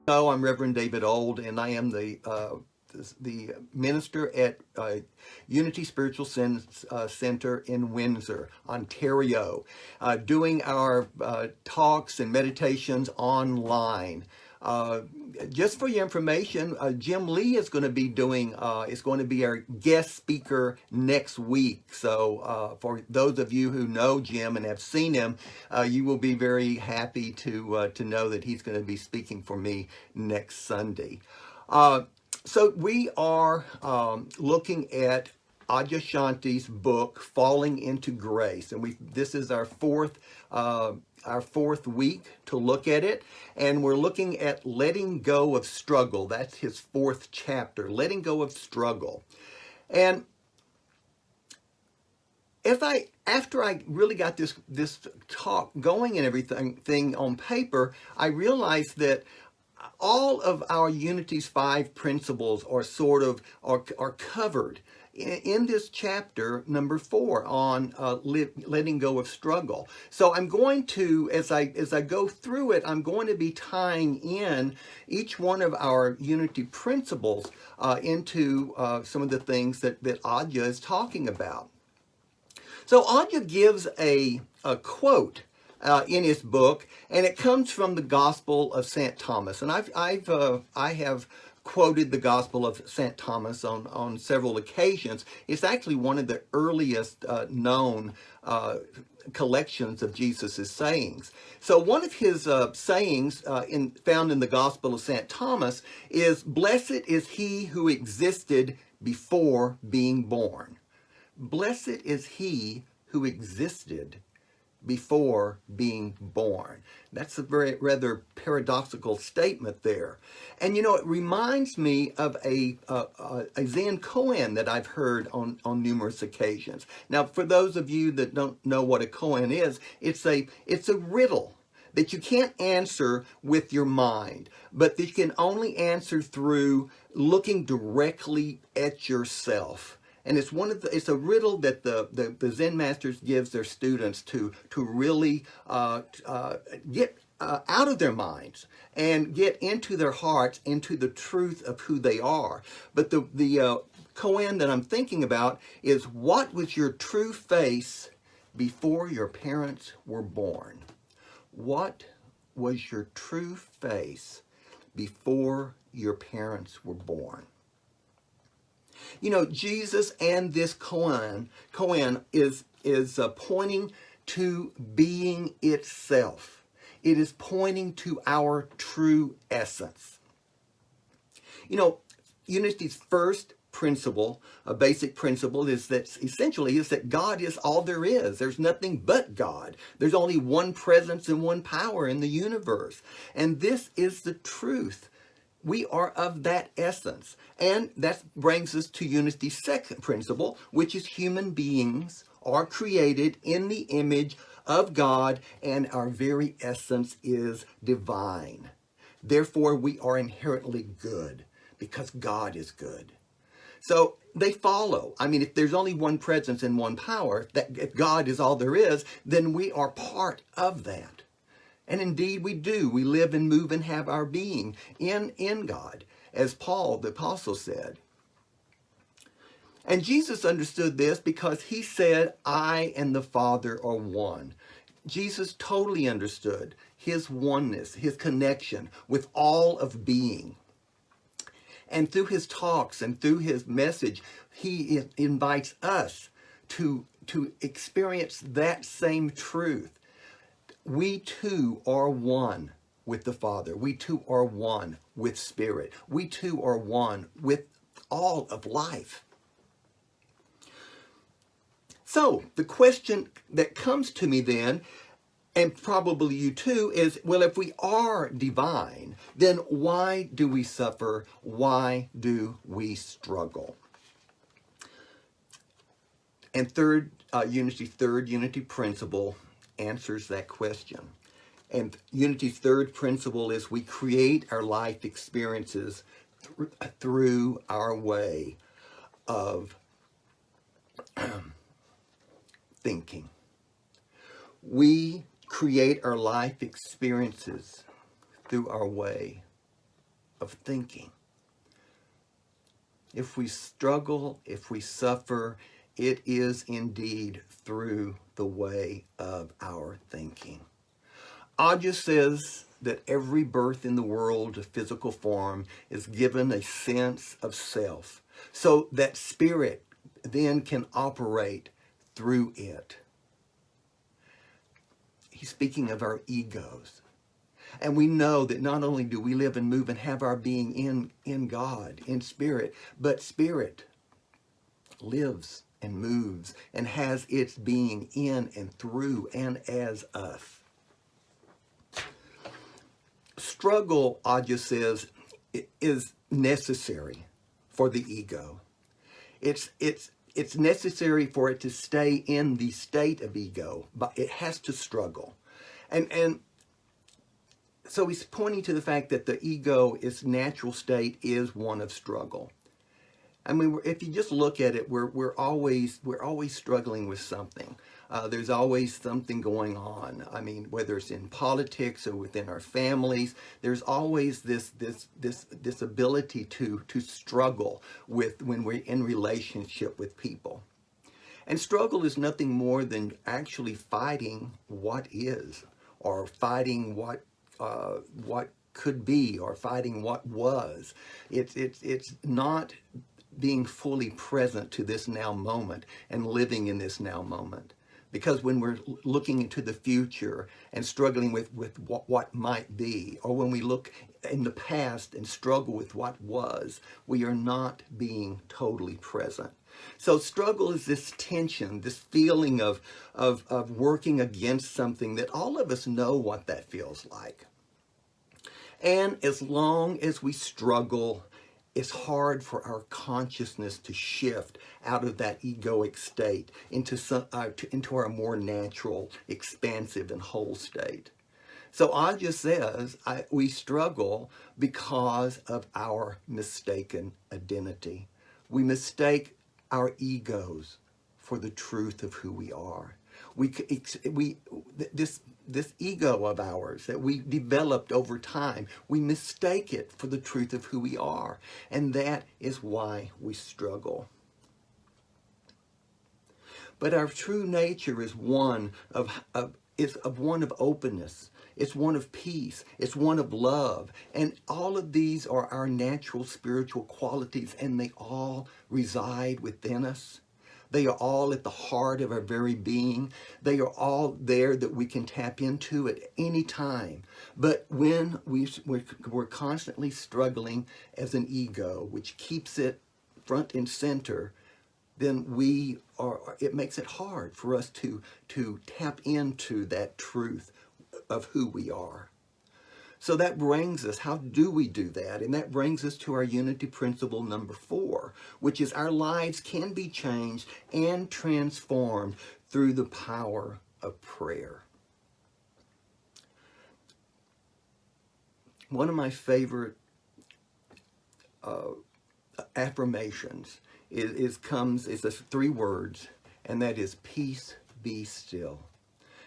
Hello, I'm Reverend David Old, and I am the minister at Unity Spiritual Center in Windsor, Ontario, doing our talks and meditations online. Uh, just for your information, Jim Lee is going to be is going to be our guest speaker next week. So for those of you who know Jim and have seen him, you will be very happy to know that he's going to be speaking for me next Sunday. So we are looking at Adyashanti's book, Falling into Grace, and this is our fourth week to look at it, and we're looking at letting go of struggle. That's his fourth chapter, letting go of struggle. And after I really got this talk going and everything on paper, I realized that all of our Unity's 5 principles are covered in this chapter number 4 on letting go of struggle. So I'm going to, as I go through it, I'm going to be tying in each one of our Unity principles into some of the things that Adya is talking about. So Adya gives a quote in his book, and it comes from the Gospel of St. Thomas. And I have quoted the Gospel of St. Thomas on several occasions. It's actually one of the earliest known collections of Jesus' sayings. So one of his sayings found in the Gospel of St. Thomas is, "Blessed is he who existed before being born." Blessed is he who existed before being born. That's a rather paradoxical statement there. And it reminds me of a Zen koan that I've heard on numerous occasions. Now, for those of you that don't know what a koan is, it's a riddle that you can't answer with your mind, but that you can only answer through looking directly at yourself. And it's a riddle that the Zen masters gives their students to really get out of their minds and get into their hearts, into the truth of who they are. But the koan that I'm thinking about is, what was your true face before your parents were born? What was your true face before your parents were born? Jesus and this koan is pointing to being itself. It is pointing to our true essence. Unity's first principle, a basic principle, is that God is all there is. There's nothing but God. There's only one presence and one power in the universe. And this is the truth. We are of that essence. And that brings us to Unity's second principle, which is human beings are created in the image of God, and our very essence is divine. Therefore, we are inherently good because God is good. So they follow. I mean, if there's only one presence and one power, if God is all there is, then we are part of that. And indeed we do. We live and move and have our being in God, as Paul the apostle said. And Jesus understood this because he said, "I and the Father are one." Jesus totally understood his oneness, his connection with all of being. And through his talks and through his message, he invites us to experience that same truth. We too are one with the Father. We too are one with Spirit. We too are one with all of life. So the question that comes to me then, and probably you too, is, well, if we are divine, then why do we suffer? Why do we struggle? And third unity principle answers that question. And Unity's third principle is, we create our life experiences through our way of thinking. We create our life experiences through our way of thinking. If we struggle, if we suffer, it is indeed through the way of our thinking. Ajah says that every birth in the world of physical form is given a sense of self, so that spirit then can operate through it. He's speaking of our egos. And we know that not only do we live and move and have our being in God, in spirit, but spirit lives and moves and has its being in and through and as us. Struggle, Ajah says, is necessary for the ego. It's necessary for it to stay in the state of ego, but it has to struggle. And so he's pointing to the fact that the ego, its natural state, is one of struggle. I mean, if you just look at it, we're always struggling with something. There's always something going on. I mean, whether it's in politics or within our families, there's always this ability to struggle with when we're in relationship with people. And struggle is nothing more than actually fighting what is, or fighting what could be, or fighting what was. It's not being fully present to this now moment and living in this now moment. Because when we're looking into the future and struggling with what might be, or when we look in the past and struggle with what was, we are not being totally present. So struggle is this tension, this feeling of working against something that all of us know what that feels like. And as long as we struggle, it's hard for our consciousness to shift out of that egoic state into our more natural, expansive, and whole state. So Ajah says we struggle because of our mistaken identity. We mistake our egos for the truth of who we are. This ego of ours that we developed over time, we mistake it for the truth of who we are. And that is why we struggle. But our true nature is one of openness. It's one of peace. It's one of love. And all of these are our natural spiritual qualities, and they all reside within us. They are all at the heart of our very being. They are all there that we can tap into at any time. But when we're constantly struggling as an ego, which keeps it front and center, then it makes it hard for us to tap into that truth of who we are. So that brings us, how do we do that? And that brings us to our unity principle number 4, which is our lives can be changed and transformed through the power of prayer. One of my favorite affirmations is 3 words, and that is peace be still.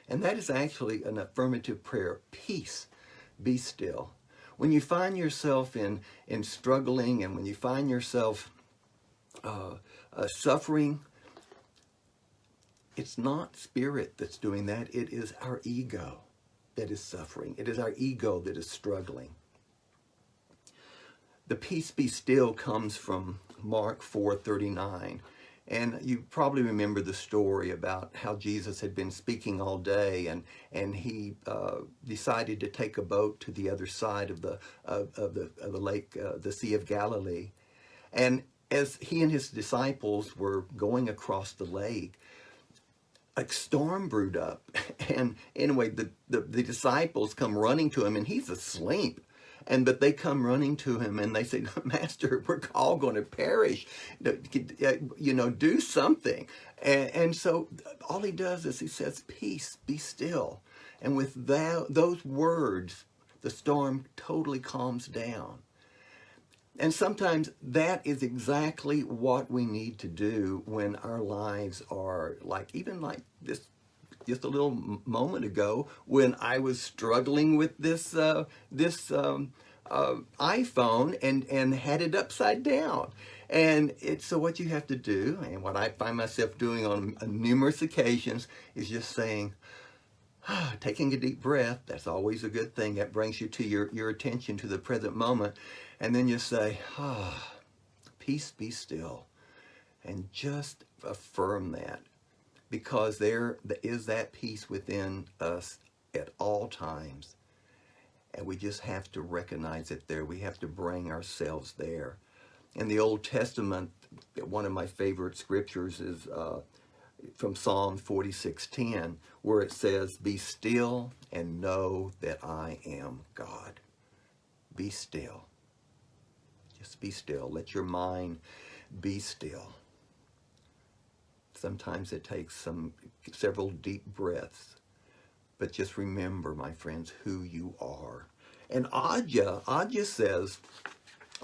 And that is actually an affirmative prayer. Peace be still. When you find yourself in struggling, and when you find yourself suffering, it's not spirit that's doing that. It is our ego that is suffering. It is our ego that is struggling. The peace be still comes from Mark 4:39. And you probably remember the story about how Jesus had been speaking all day, and he decided to take a boat to the other side of the lake, the Sea of Galilee. And as he and his disciples were going across the lake, a storm brewed up. And anyway, the disciples come running to him, and he's asleep. But they come running to him and they say, Master, we're all going to perish. Do something. And so all he does is he says, peace, be still. And with those words, the storm totally calms down. And sometimes that is exactly what we need to do when our lives are like this. Just a little moment ago, when I was struggling with this iPhone and had it upside down. And so what you have to do, and what I find myself doing on numerous occasions, is just saying, taking a deep breath. That's always a good thing. That brings you to your attention to the present moment. And then you say, peace be still. And just affirm that. Because there is that peace within us at all times. And we just have to recognize it there. We have to bring ourselves there. In the Old Testament, one of my favorite scriptures is from Psalm 46:10, where it says, "Be still and know that I am God." Be still. Just be still. Let your mind be still. Sometimes it takes several deep breaths. But just remember, my friends, who you are. And Adya says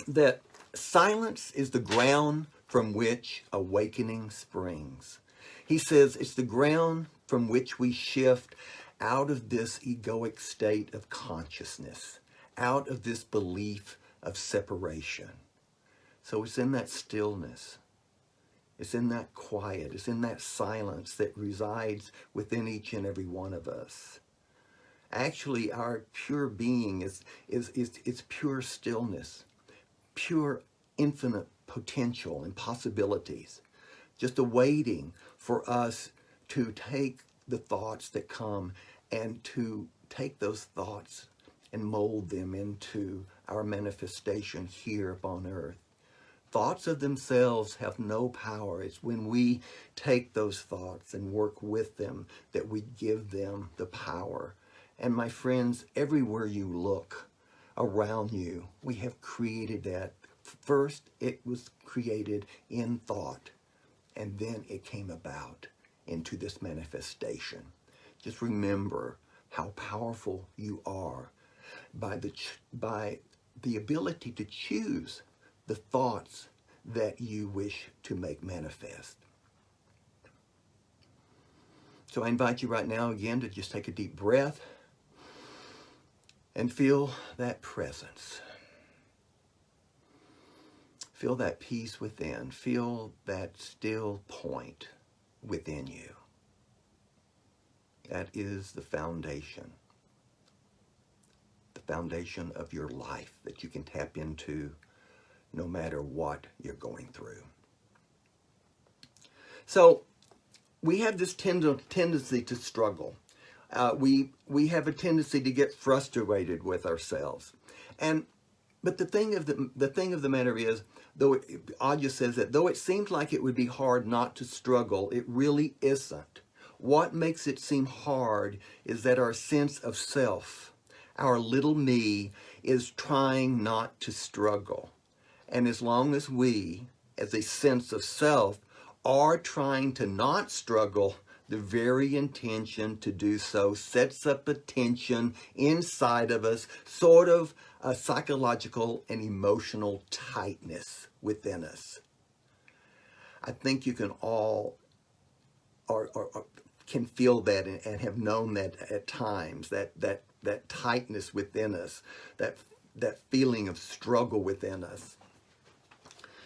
that silence is the ground from which awakening springs. He says it's the ground from which we shift out of this egoic state of consciousness, out of this belief of separation. So it's in that stillness. It's in that quiet. It's in that silence that resides within each and every one of us. Actually, our pure being is pure stillness, pure infinite potential and possibilities, just awaiting for us to take the thoughts that come and to take those thoughts and mold them into our manifestations here upon earth. Thoughts of themselves have no power. It's when we take those thoughts and work with them that we give them the power. And my friends, everywhere you look around you, we have created that. First, it was created in thought, and then it came about into this manifestation. Just remember how powerful you are by the ability to choose the thoughts that you wish to make manifest. So I invite you right now again to just take a deep breath and feel that presence. Feel that peace within. Feel that still point within you. That is the foundation of your life that you can tap into no matter what you're going through. So we have this tendency to struggle. We have a tendency to get frustrated with ourselves. But the thing of the matter is, though Adya says that though it seems like it would be hard not to struggle, it really isn't. What makes it seem hard is that our sense of self, our little me, is trying not to struggle. And as long as we, as a sense of self, are trying to not struggle, the very intention to do so sets up a tension inside of us, sort of a psychological and emotional tightness within us. I think you can all can feel that and have known that at times, that tightness within us, that feeling of struggle within us.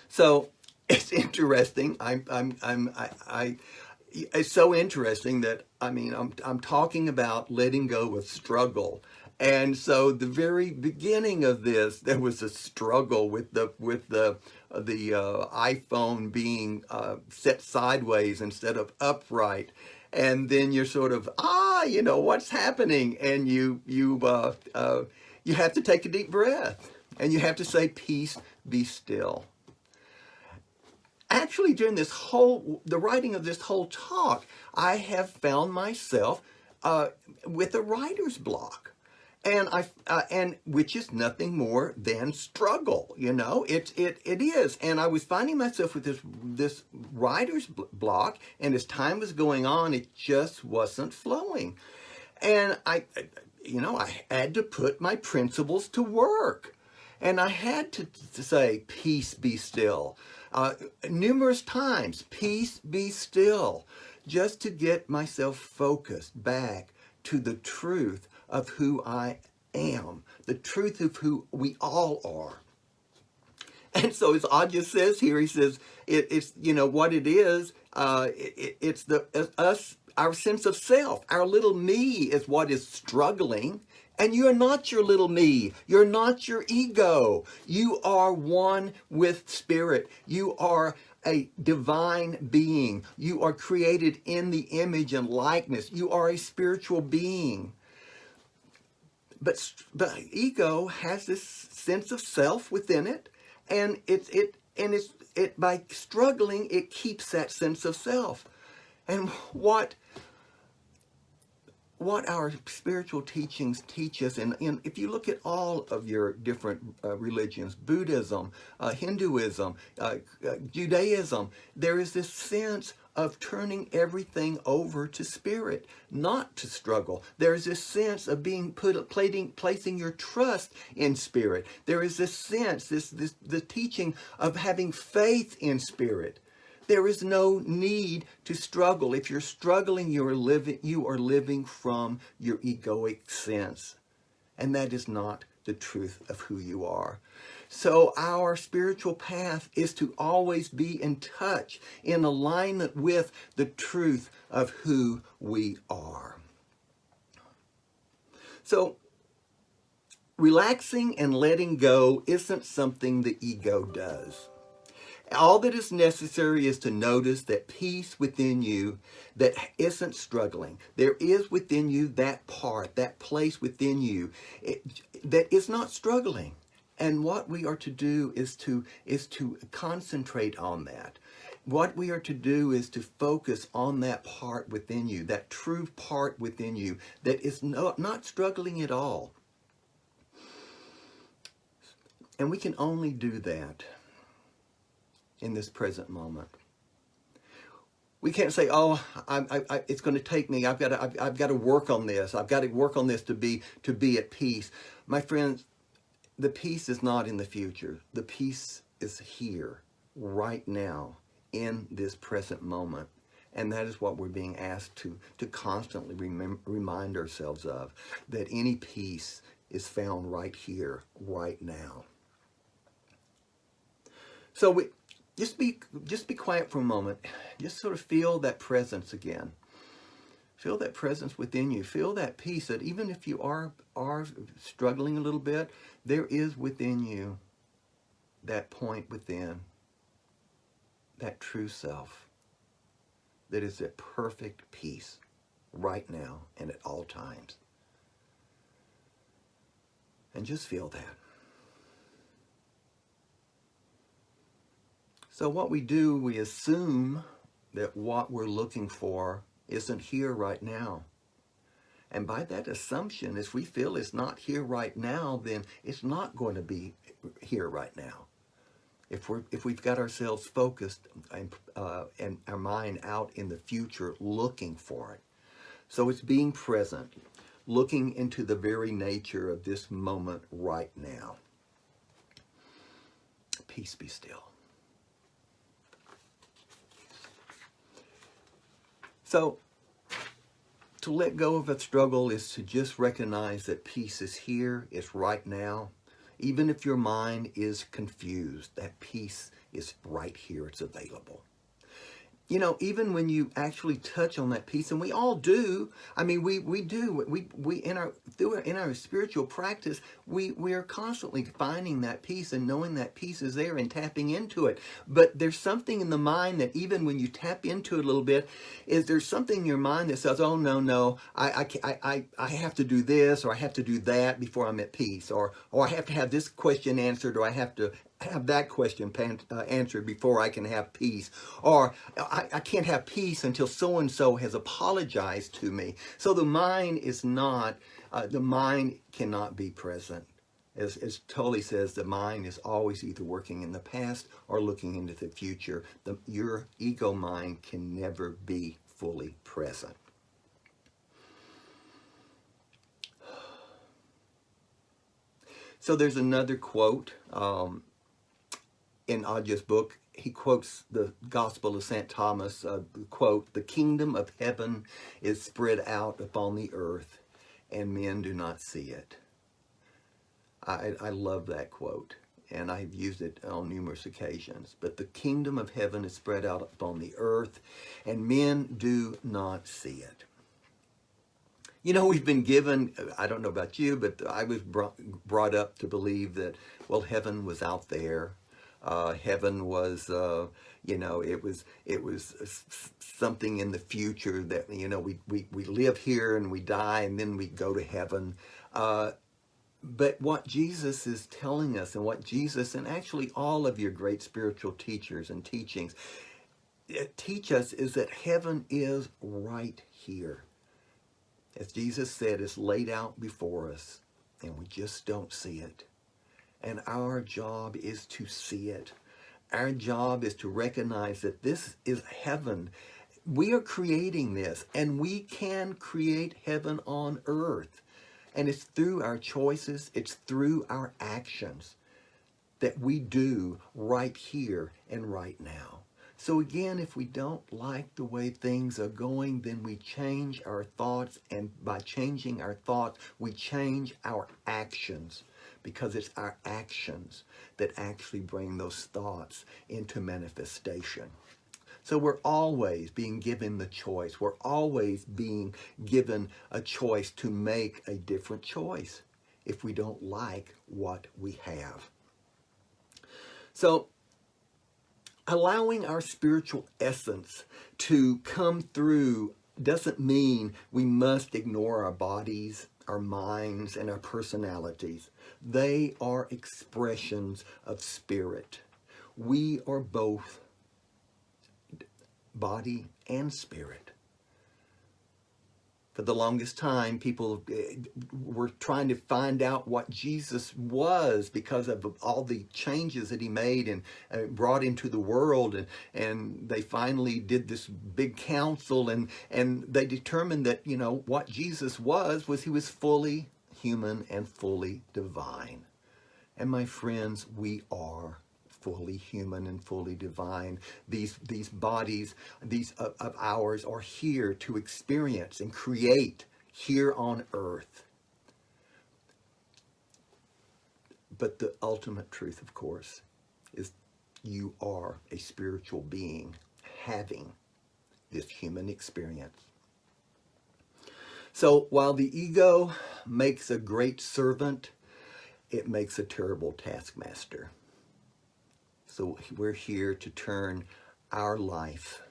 So it's interesting. It's so interesting that I'm talking about letting go of struggle, and so the very beginning of this, there was a struggle with the iPhone being set sideways instead of upright, and then you're sort of what's happening, and you have to take a deep breath, and you have to say, "Peace, be still." Actually, during the writing of this whole talk, I have found myself with a writer's block, and which is nothing more than struggle. It is. And I was finding myself with this writer's block, and as time was going on, it just wasn't flowing, and I had to put my principles to work, and I had to say, "Peace, be still." Numerous times, "Peace, be still," just to get myself focused back to the truth of who I am, the truth of who we all are. And so as Adya says here, he says, it's, you know, what it is, it's our sense of self. Our little me is what is struggling. And you're not your little me. You're not your ego. You are one with Spirit. You are a divine being. You are created in the image and likeness. You are a spiritual being. But ego has this sense of self within it, and it by struggling, it keeps that sense of self. And what our spiritual teachings teach us, and if you look at all of your different religions, Buddhism, Hinduism, Judaism, there is this sense of turning everything over to Spirit, not to struggle. There is this sense of placing your trust in Spirit. There is this sense, the teaching of having faith in Spirit. There is no need to struggle. If you're struggling, you are living from your egoic sense. And that is not the truth of who you are. So our spiritual path is to always be in touch, in alignment with the truth of who we are. So relaxing and letting go isn't something the ego does. All that is necessary is to notice that peace within you that isn't struggling. There is within you that part, that place within you that is not struggling. And what we are to do is to concentrate on that. What we are to do is to focus on that part within you, that true part within you that is not struggling at all. And we can only do that in this present moment. We can't say, "Oh, it's going to take me. I've got to work on this. I've got to work on this to be at peace." My friends, the peace is not in the future. The peace is here, right now, in this present moment, and that is what we're being asked to constantly remind ourselves of. That any peace is found right here, right now. So Just be quiet for a moment. Just sort of feel that presence again. Feel that presence within you. Feel that peace that even if you are struggling a little bit, there is within you that point within, that true self, that is at perfect peace right now and at all times. And just feel that. So what we do, we assume that what we're looking for isn't here right now. And by that assumption, if we feel it's not here right now, then it's not going to be here right now. If we've got ourselves focused and our mind out in the future looking for it. So it's being present, looking into the very nature of this moment right now. Peace be still. So, to let go of a struggle is to just recognize that peace is here, it's right now. Even if your mind is confused, that peace is right here, it's available. You know, even when you actually touch on that peace, and we all do, I mean, we in our spiritual practice, we are constantly finding that peace and knowing that peace is there and tapping into it. But there's something in the mind that even when you tap into it a little bit, there's something in your mind that says, "Oh no, I have to do this or I have to do that before I'm at peace, or I have to have this question answered, or I have to have that question answered before I can have peace, or I can't have peace until so-and-so has apologized to me." So the mind is not, the mind cannot be present. As Tolle says, the mind is always either working in the past or looking into the future. Your ego mind can never be fully present. So there's another quote in Adya's book. He quotes the Gospel of St. Thomas, quote, "The kingdom of heaven is spread out upon the earth, and men do not see it." I love that quote, and I've used it on numerous occasions. But the kingdom of heaven is spread out upon the earth, and men do not see it. You know, we've been given, I don't know about you, but I was brought up to believe that, well, heaven was out there. Heaven was, it was something in the future that, we live here and we die and then we go to heaven. But what Jesus is telling us, and what Jesus, and actually all of your great spiritual teachers and teachings teach us, is that heaven is right here. As Jesus said, it's laid out before us, and we just don't see it. And our job is to see it. Our job is to recognize that this is heaven. We are creating this, and we can create heaven on earth. And it's through our choices, it's through our actions that we do right here and right now. So again, if we don't like the way things are going, then we change our thoughts, and by changing our thoughts, we change our actions, because it's our actions that actually bring those thoughts into manifestation. So we're always being given the choice. We're always being given a choice to make a different choice if we don't like what we have. So allowing our spiritual essence to come through doesn't mean we must ignore our bodies, our minds, and our personalities. They are expressions of spirit. We are both body and spirit. For the longest time, people were trying to find out what Jesus was because of all the changes that he made and brought into the world. And they finally did this big council, and they determined that, what Jesus was he was fully human and fully divine. And my friends, we are fully human and fully divine. These bodies, of ours, are here to experience and create here on earth. But the ultimate truth, of course, is you are a spiritual being having this human experience. So while the ego makes a great servant, it makes a terrible taskmaster. So we're here to turn our life,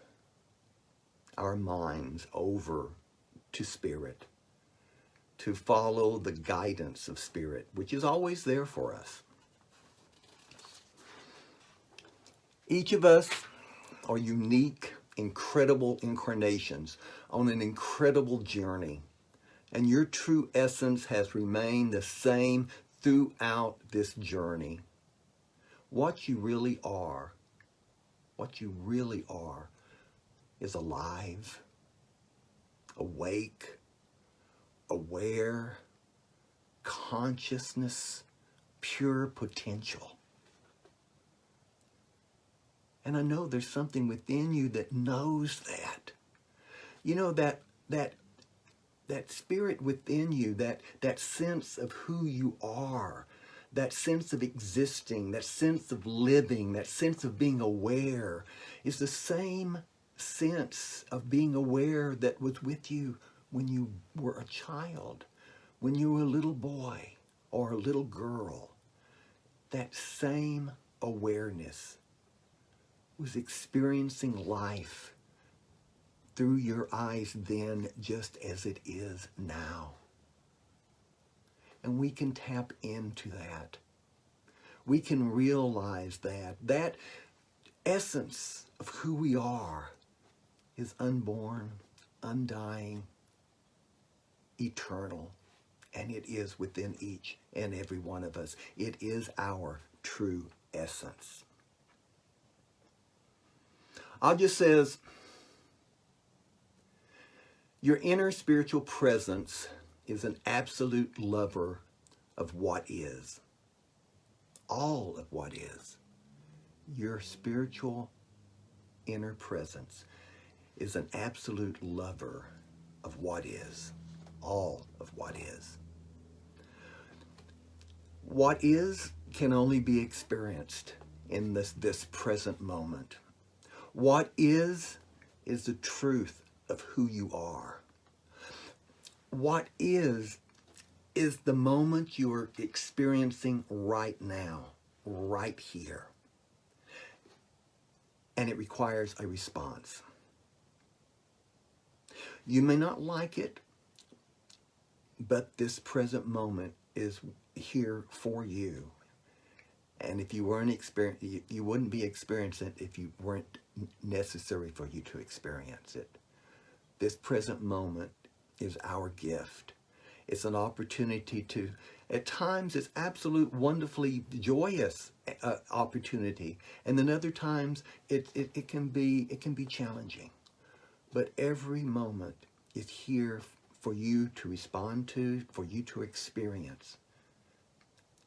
our minds over to spirit, to follow the guidance of spirit, which is always there for us. Each of us are unique, incredible incarnations on an incredible journey. And your true essence has remained the same throughout this journey. What you really are is alive, awake, aware, consciousness, pure potential. And I know there's something within you that knows that. That spirit within you, that sense of who you are, that sense of existing, that sense of living, that sense of being aware, is the same sense of being aware that was with you when you were a child, when you were a little boy or a little girl. That same awareness was experiencing life through your eyes then, just as it is now. And we can tap into that. We can realize that essence of who we are is unborn, undying, eternal, and it is within each and every one of us. It is our true essence. Ajah says, your inner spiritual presence is an absolute lover of what is. All of what is. Your spiritual inner presence is an absolute lover of what is. All of what is. What is can only be experienced in this present moment. What is the truth of who you are. What is the moment you are experiencing right now, right here. And it requires a response. You may not like it, but this present moment is here for you. And if you weren't you wouldn't be experiencing it if you weren't necessary for you to experience it. This present moment is our gift. It's an opportunity to, at times it's absolute wonderfully joyous opportunity, and then other times it can be challenging. But every moment is here for you to respond to, for you to experience,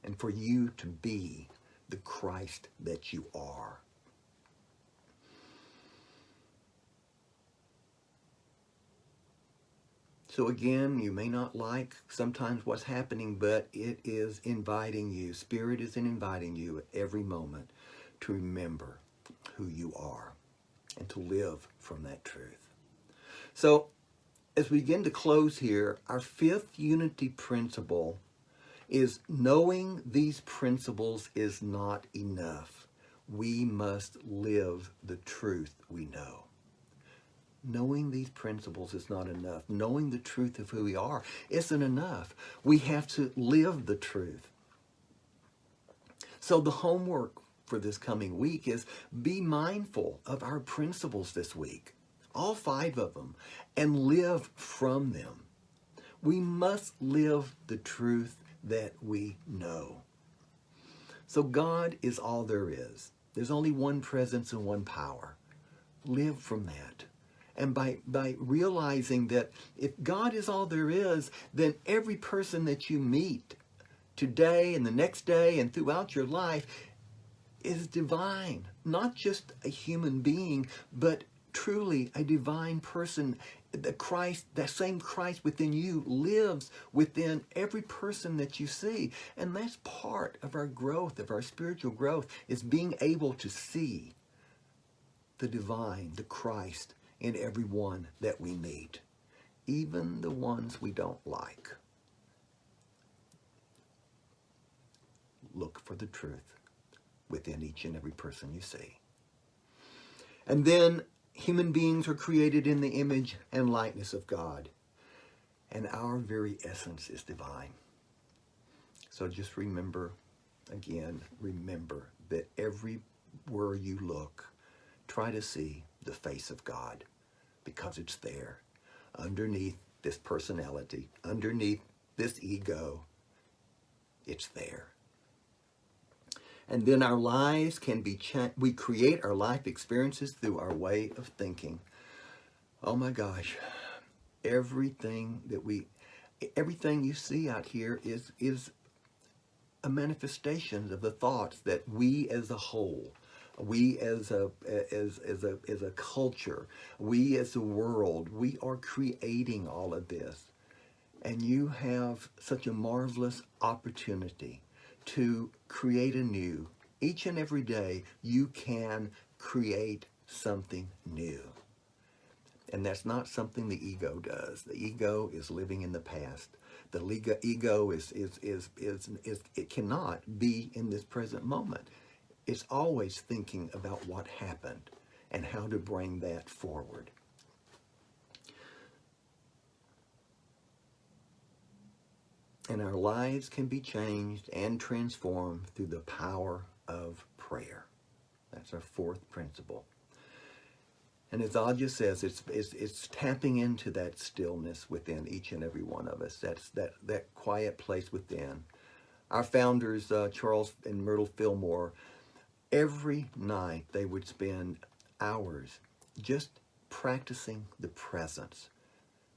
and for you to be the Christ that you are. So again, you may not like sometimes what's happening, but it is inviting you. Spirit is inviting you at every moment to remember who you are and to live from that truth. So as we begin to close here, our fifth unity principle is knowing these principles is not enough. We must live the truth we know. Knowing these principles is not enough. Knowing the truth of who we are isn't enough. We have to live the truth. So the homework for this coming week is be mindful of our principles this week, all 5 of them, and live from them. We must live the truth that we know. So God is all there is. There's only one presence and one power. Live from that. And by realizing that if God is all there is, then every person that you meet today and the next day and throughout your life is divine. Not just a human being, but truly a divine person. The Christ, that same Christ within you lives within every person that you see. And that's part of our growth, of our spiritual growth, is being able to see the divine, the Christ, in everyone that we meet, even the ones we don't like. Look for the truth within each and every person you see. And then human beings are created in the image and likeness of God, and our very essence is divine. So just remember that everywhere you look, try to see the face of God, because it's there. Underneath this personality, underneath this ego, it's there. And then our lives can be we create our life experiences through our way of thinking. Oh my gosh, everything you see out here is a manifestation of the thoughts that we as a whole, we as a culture, we as a world, we are creating all of this. And you have such a marvelous opportunity to create anew. Each and every day, you can create something new. And that's not something the ego does. The ego is living in the past. The ego it cannot be in this present moment. It's always thinking about what happened and how to bring that forward. And our lives can be changed and transformed through the power of prayer. That's our 4th principle. And as Adja says, it's tapping into that stillness within each and every one of us. That's that quiet place within. Our founders, Charles and Myrtle Fillmore, every night they would spend hours just practicing the presence.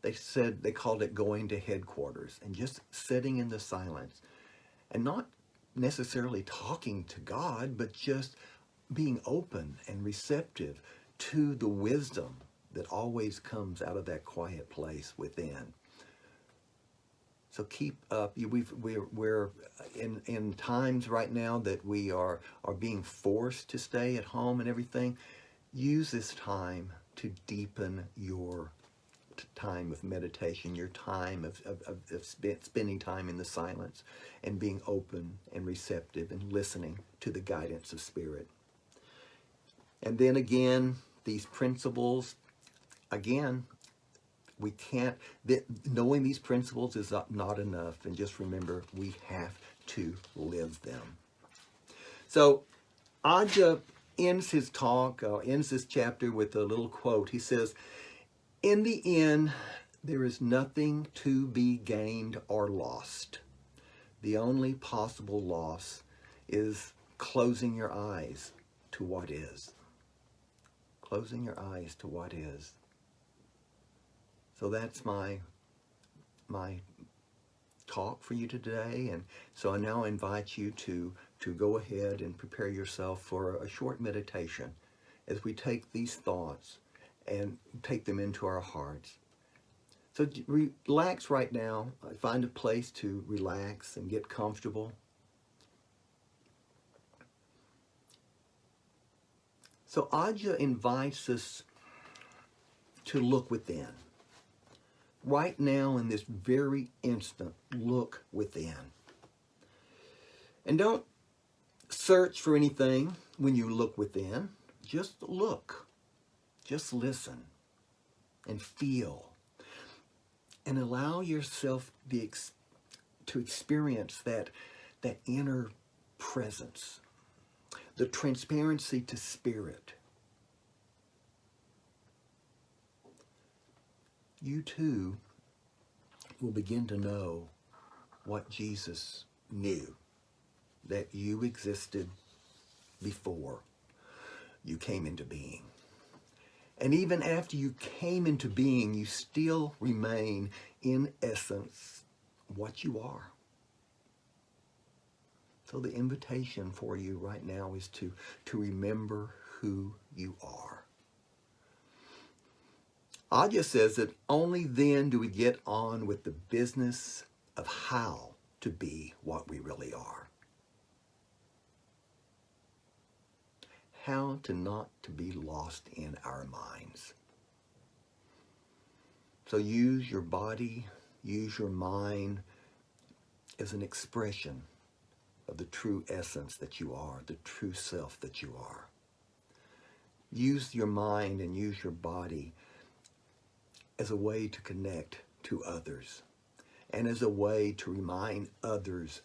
They said they called it going to headquarters and just sitting in the silence and not necessarily talking to God, but just being open and receptive to the wisdom that always comes out of that quiet place within. So keep up. We're in times right now that we are being forced to stay at home and everything. Use this time to deepen your time of meditation, your time of spending time in the silence and being open and receptive and listening to the guidance of Spirit. And then again, these principles, again, we can't, knowing these principles is not enough. And just remember, we have to live them. So Aja ends his talk, ends this chapter with a little quote. He says, "In the end, there is nothing to be gained or lost. The only possible loss is closing your eyes to what is." Closing your eyes to what is. So that's my talk for you today. And so I now invite you to go ahead and prepare yourself for a short meditation as we take these thoughts and take them into our hearts. So relax right now. Find a place to relax and get comfortable. So Aja invites us to look within. Right now, in this very instant, look within. And don't search for anything when you look within. Just look. Just listen and feel. And allow yourself to experience that inner presence, the transparency to Spirit. You too will begin to know what Jesus knew, that you existed before you came into being. And even after you came into being, you still remain, in essence, what you are. So the invitation for you right now is to remember who you are. Aja says that only then do we get on with the business of how to be what we really are. How to not to be lost in our minds. So use your body, use your mind as an expression of the true essence that you are, the true self that you are. Use your mind and use your body as a way to connect to others and as a way to remind others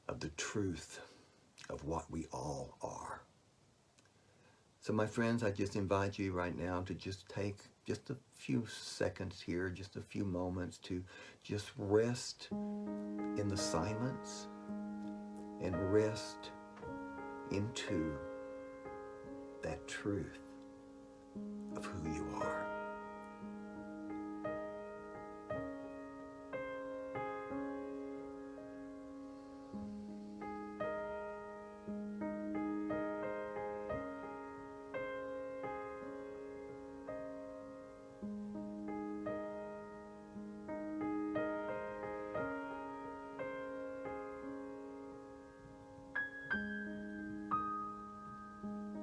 of the truth of what we all are. So my friends, I just invite you right now to just take just a few seconds here, just a few moments to just rest in the silence and rest into that truth of who you are.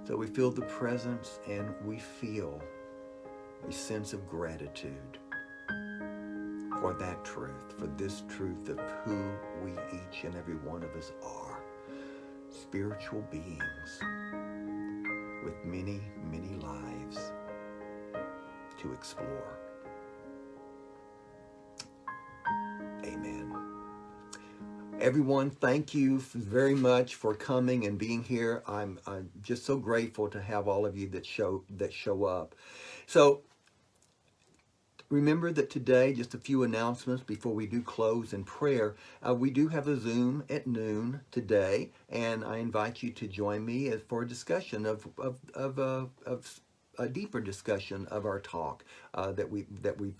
So we feel the presence and we feel a sense of gratitude for that truth, for this truth of who we, each and every one of us, are. Spiritual beings with many, many lives to explore. Amen. Everyone, thank you very much for coming and being here. I'm just so grateful to have all of you that show up. So remember that today, just a few announcements before we do close in prayer. We do have a Zoom at noon today, and I invite you to join me for a discussion of a deeper discussion of our talk that we've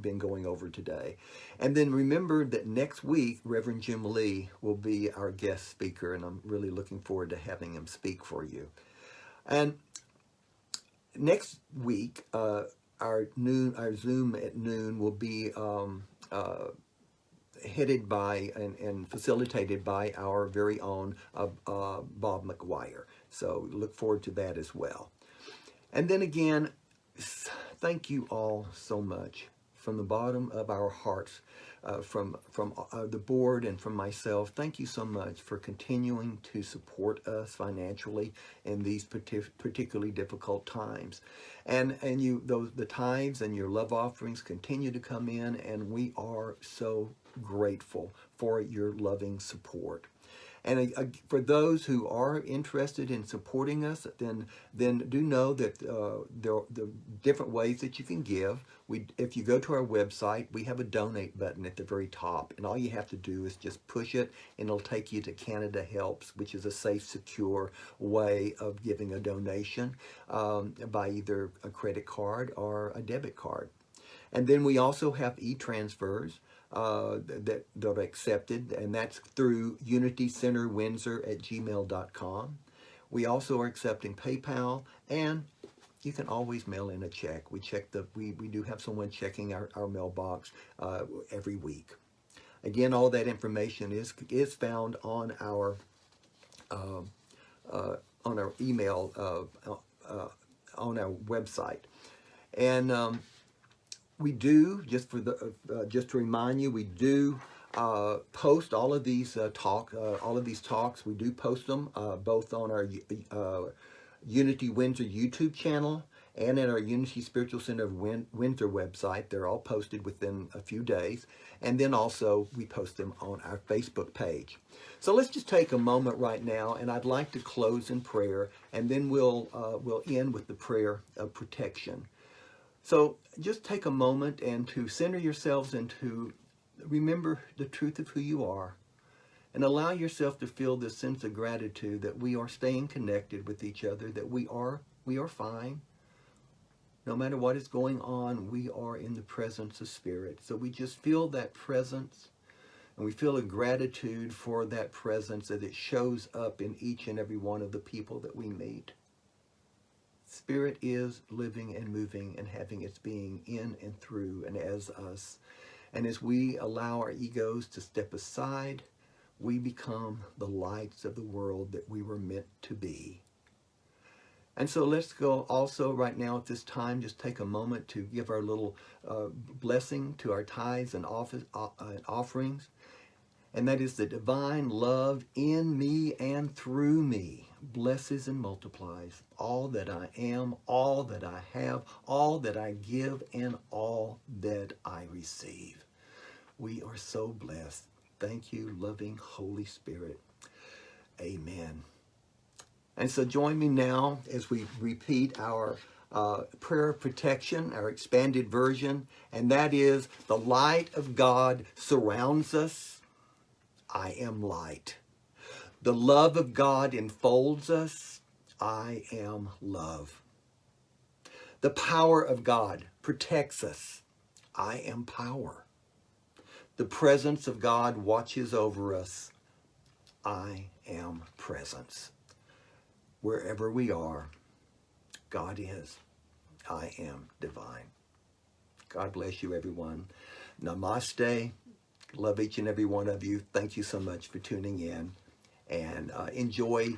been going over today. And then remember that next week, Reverend Jim Lee will be our guest speaker, and I'm really looking forward to having him speak for you. And next week, our Zoom at noon will be headed by and facilitated by our very own Bob McGuire. So look forward to that as well. And then again, thank you all so much from the bottom of our hearts, from the board and from myself. Thank you so much for continuing to support us financially in these particularly difficult times. And the tithes and your love offerings continue to come in, and we are so grateful for your loving support. And for those who are interested in supporting us, then do know that there are the different ways that you can give. If you go to our website, we have a donate button at the very top, and all you have to do is just push it, and it'll take you to Canada Helps, which is a safe, secure way of giving a donation by either a credit card or a debit card. And then we also have e-transfers that are accepted, and that's through unitycenterwindsor@gmail.com. We also are accepting PayPal, and you can always mail in a check. We do have someone checking our mailbox every week. Again, all that information is found on our email on our website. And we do, just to remind you, we do post all of these talks. We do post them both on our Unity Windsor YouTube channel and at our Unity Spiritual Center of Windsor website. They're all posted within a few days. And then also we post them on our Facebook page. So let's just take a moment right now, and I'd like to close in prayer, and then we'll end with the prayer of protection. So just take a moment and to center yourselves and to remember the truth of who you are, and allow yourself to feel this sense of gratitude that we are staying connected with each other, that we are fine. No matter what is going on, we are in the presence of Spirit. So we just feel that presence, and we feel a gratitude for that presence as it shows up in each and every one of the people that we meet. Spirit is living and moving and having its being in and through and as us. And as we allow our egos to step aside, we become the lights of the world that we were meant to be. And so let's go also right now at this time, just take a moment to give our little blessing to our tithes and offerings. And that is the divine love in me and through me blesses and multiplies all that I am, all that I have, all that I give, and all that I receive. We are so blessed. Thank you, loving Holy Spirit. Amen. And so join me now as we repeat our prayer of protection, our expanded version, and that is, the light of God surrounds us. I am light. The love of God enfolds us. I am love. The power of God protects us. I am power. The presence of God watches over us. I am presence. Wherever we are, God is. I am divine. God bless you, everyone. Namaste. Love each and every one of you. Thank you so much for tuning in. And enjoy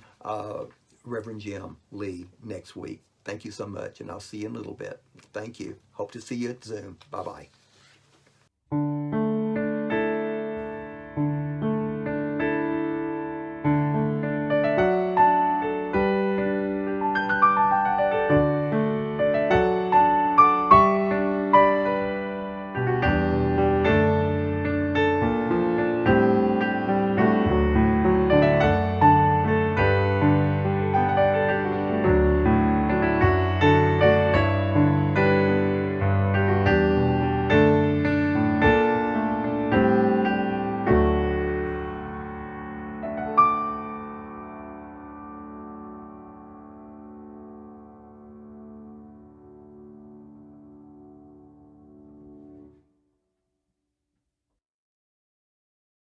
Reverend Jim Lee next week. Thank you so much, and I'll see you in a little bit. Thank you. Hope to see you at Zoom. Bye-bye.